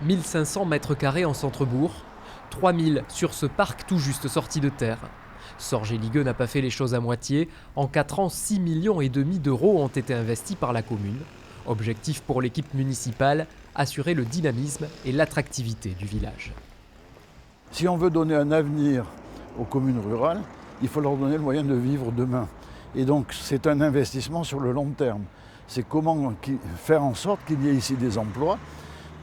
1500 mètres carrés en centre-bourg, 3000 sur ce parc tout juste sorti de terre. Sorge et Ligueux n'a pas fait les choses à moitié. En 4 ans, 6,5 millions d'euros ont été investis par la commune. Objectif pour l'équipe municipale, assurer le dynamisme et l'attractivité du village. Si on veut donner un avenir aux communes rurales, il faut leur donner le moyen de vivre demain. Et donc c'est un investissement sur le long terme. C'est comment faire en sorte qu'il y ait ici des emplois,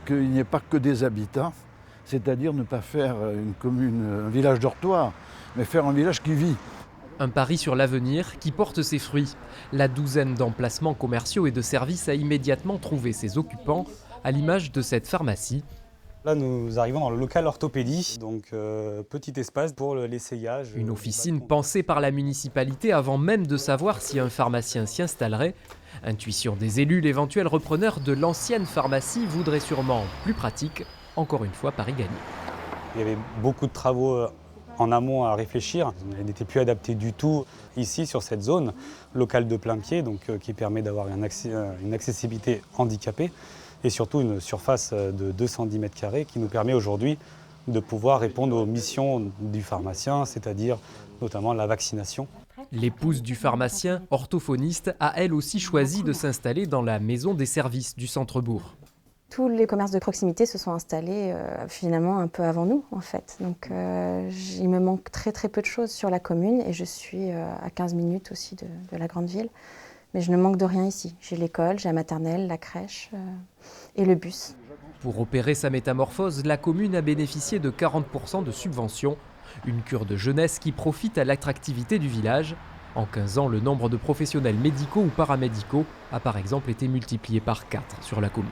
qu'il n'y ait pas que des habitants, c'est-à-dire ne pas faire une commune, un village dortoir, mais faire un village qui vit. Un pari sur l'avenir qui porte ses fruits. La douzaine d'emplacements commerciaux et de services a immédiatement trouvé ses occupants, à l'image de cette pharmacie. Là, nous arrivons dans le local orthopédie, donc petit espace pour l'essayage. Une officine pensée par la municipalité avant même de savoir si un pharmacien s'y installerait. Intuition des élus, l'éventuel repreneur de l'ancienne pharmacie voudrait sûrement plus pratique. Encore une fois, pari gagné. Il y avait beaucoup de travaux en amont à réfléchir. Elle n'était plus adaptée du tout ici, sur cette zone locale de plein pied, donc, qui permet d'avoir une accessibilité handicapée et surtout une surface de 210 mètres carrés qui nous permet aujourd'hui de pouvoir répondre aux missions du pharmacien, c'est-à-dire notamment la vaccination. L'épouse du pharmacien, orthophoniste, a elle aussi choisi de s'installer dans la maison des services du centre-bourg. Tous les commerces de proximité se sont installés finalement un peu avant nous en fait. Donc il me manque très peu de choses sur la commune et je suis à 15 minutes aussi de la grande ville. Mais je ne manque de rien ici. J'ai l'école, j'ai la maternelle, la crèche et le bus. Pour opérer sa métamorphose, la commune a bénéficié de 40% de subventions. Une cure de jeunesse qui profite à l'attractivité du village. En 15 ans, le nombre de professionnels médicaux ou paramédicaux a par exemple été multiplié par 4 sur la commune.